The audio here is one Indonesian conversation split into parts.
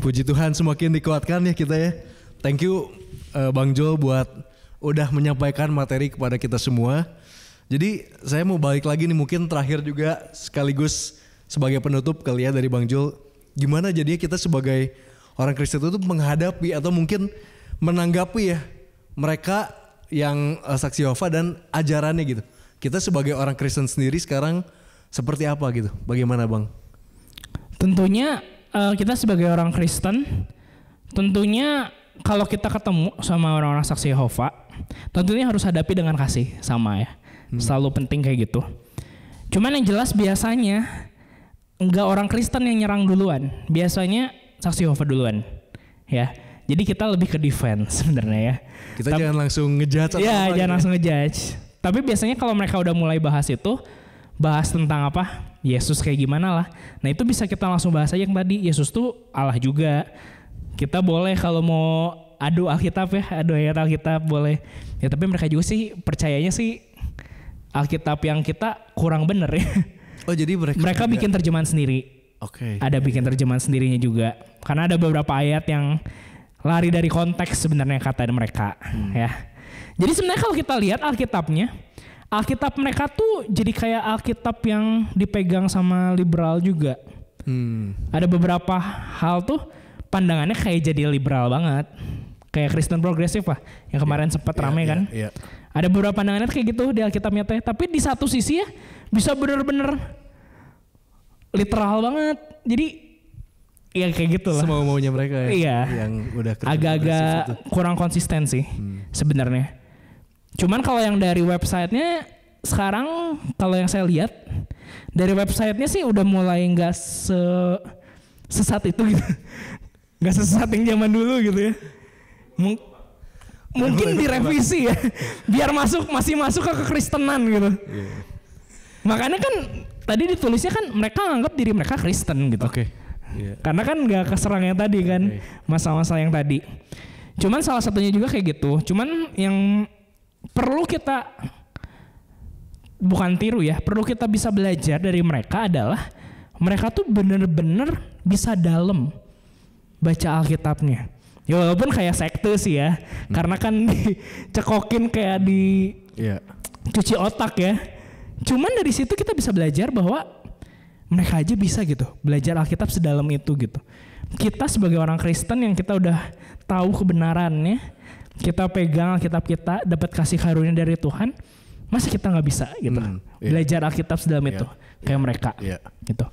Puji Tuhan semakin dikuatkan ya kita ya. Thank you Bang Joel buat udah menyampaikan materi kepada kita semua. Jadi saya mau balik lagi nih mungkin terakhir juga sekaligus sebagai penutup kali ya dari Bang Joel. Gimana jadinya kita sebagai orang Kristen itu menghadapi atau mungkin menanggapi ya mereka yang saksi Yehova dan ajarannya gitu. Kita sebagai orang Kristen sendiri sekarang seperti apa gitu? Bagaimana Bang? Tentunya kita sebagai orang Kristen, tentunya kalau kita ketemu sama orang-orang saksi Yehova, tentunya harus hadapi dengan kasih sama ya. Selalu penting kayak gitu. Cuman yang jelas biasanya enggak orang Kristen yang nyerang duluan, biasanya saksi Yehova duluan, ya. Jadi kita lebih ke defense sebenarnya ya. Kita jangan langsung ngejudge. Ya, jangan langsung ngejudge. Tapi biasanya kalau mereka udah mulai bahas itu, bahas tentang apa? Yesus kayak gimana lah. Nah itu bisa kita langsung bahas aja yang tadi. Yesus tuh Allah juga. Kita boleh kalau mau adu Alkitab ya, adu ayat Alkitab boleh. Ya tapi mereka juga sih percayanya sih Alkitab yang kita kurang bener ya. Oh jadi mereka bikin terjemahan sendiri. Oke. Ada bikin terjemahan sendirinya juga. Karena ada beberapa ayat yang lari dari konteks sebenarnya kata mereka ya. Jadi sebenarnya kalau kita lihat Alkitabnya, Alkitab mereka tuh jadi kayak Alkitab yang dipegang sama liberal juga. Ada beberapa hal tuh pandangannya kayak jadi liberal banget. Kayak Kristen progresif lah yang kemarin sempat rame kan. Ada beberapa pandangannya kayak gitu di Alkitabnya teh. Tapi di satu sisi ya bisa bener-bener literal banget. Jadi ya kayak gitu lah. Semua maunya mereka ya. Iya. Yang udah agak-agak kurang konsisten sih sebenarnya. Cuman kalau yang dari websitenya sekarang kalau yang saya lihat dari websitenya sih udah mulai nggak sesat itu gitu, nggak sesat yang zaman dulu gitu ya. Mungkin direvisi ya, biar masih masuk ke kekristenan gitu. Makanya kan tadi ditulisnya kan mereka anggap diri mereka Kristen gitu. Karena kan nggak keserang yang tadi kan, masalah-masalah yang tadi. Cuman salah satunya juga kayak gitu. Cuman yang perlu kita bukan tiru ya, perlu kita bisa belajar dari mereka adalah mereka tuh bener-bener bisa dalam baca Alkitabnya. Ya walaupun kayak sekte sih ya, karena kan dicekokin kayak di cuci otak ya. Cuman dari situ kita bisa belajar bahwa mereka aja bisa gitu belajar Alkitab sedalam itu gitu. Kita sebagai orang Kristen yang kita udah tahu kebenarannya, kita pegang Alkitab kita, dapat kasih karunia dari Tuhan, masa kita nggak bisa gitu belajar Alkitab sedalam itu kayak mereka gitu.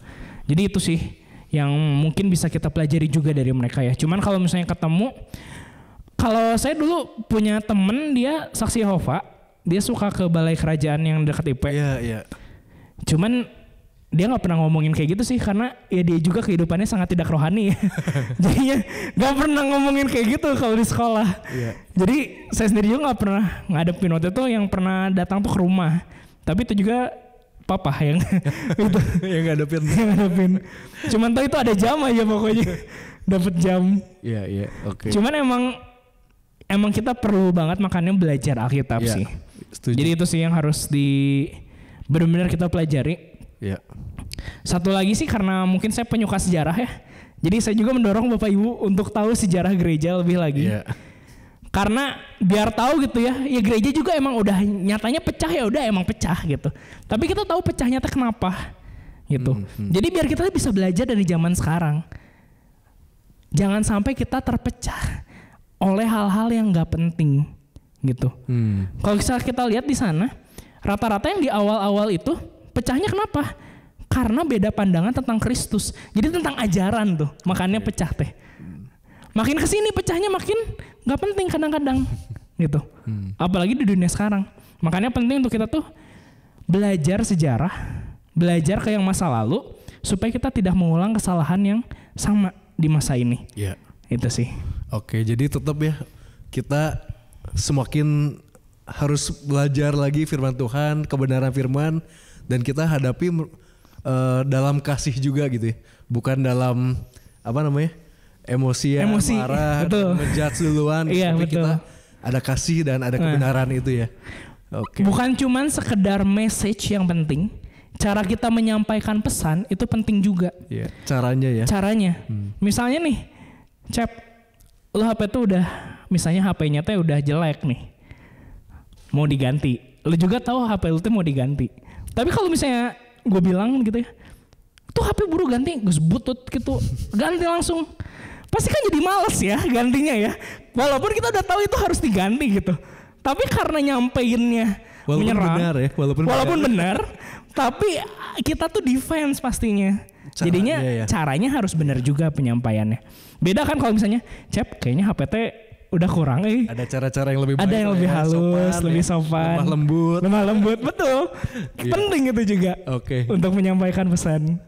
Jadi itu sih yang mungkin bisa kita pelajari juga dari mereka ya. Cuman kalau misalnya ketemu, kalau saya dulu punya temen dia saksi Yehova, dia suka ke balai kerajaan yang dekat IP. Cuman dia nggak pernah ngomongin kayak gitu sih, karena ya dia juga kehidupannya sangat tidak rohani ya. Jadinya nggak pernah ngomongin kayak gitu kalau di sekolah. Jadi saya sendiri juga nggak pernah ngadepin. Waktu itu yang pernah datang tuh ke rumah, tapi itu juga papa yang itu yang ngadepin. Cuman tuh itu ada jam aja pokoknya, dapat jam. Cuman emang kita perlu banget makanya belajar Alkitab sih. Setuju. Jadi itu sih yang harus benar-benar kita pelajari. Satu lagi sih karena mungkin saya penyuka sejarah ya. Jadi saya juga mendorong Bapak Ibu untuk tahu sejarah gereja lebih lagi. Karena biar tahu gitu ya gereja juga emang udah nyatanya pecah ya udah emang pecah gitu. Tapi kita tahu pecahnya teh kenapa gitu. Jadi biar kita bisa belajar dari zaman sekarang. Jangan sampai kita terpecah oleh hal-hal yang nggak penting gitu. Kalau kita lihat di sana rata-rata yang di awal-awal itu pecahnya kenapa? Karena beda pandangan tentang Kristus. Jadi tentang ajaran tuh, makanya pecah teh. Makin kesini pecahnya makin nggak penting kadang-kadang, gitu. Apalagi di dunia sekarang. Makanya penting untuk kita tuh belajar sejarah, belajar ke yang masa lalu, supaya kita tidak mengulang kesalahan yang sama di masa ini. Itu sih. Oke, jadi tetap ya kita semakin harus belajar lagi firman Tuhan, kebenaran firman. Dan kita hadapi dalam kasih juga gitu ya. Bukan dalam emosi marah, ngejudge duluan. Tapi kita ada kasih dan ada kebenaran itu ya. Bukan cuman sekedar message yang penting, cara kita menyampaikan pesan itu penting juga. Caranya ya. Misalnya nih, Cep, lu HP tuh udah, misalnya HP-nya tuh udah jelek nih, mau diganti. Lu juga tahu HP lu tuh mau diganti. Tapi kalau misalnya gue bilang gitu ya, tuh HP buru ganti, gue butut gitu, ganti langsung. Pasti kan jadi males ya gantinya ya. Walaupun kita udah tahu itu harus diganti gitu. Tapi karena nyampeinnya menyerang, benar ya, walaupun benar, tapi kita tuh defense pastinya. Jadinya caranya harus benar juga penyampaiannya. Beda kan kalau misalnya, Cep, kayaknya HPT udah kurang Ada cara-cara yang lebih baik. Ada yang lebih halus, lebih sopan. Lemah lembut. Betul. Penting itu juga. Oke. Untuk menyampaikan pesan.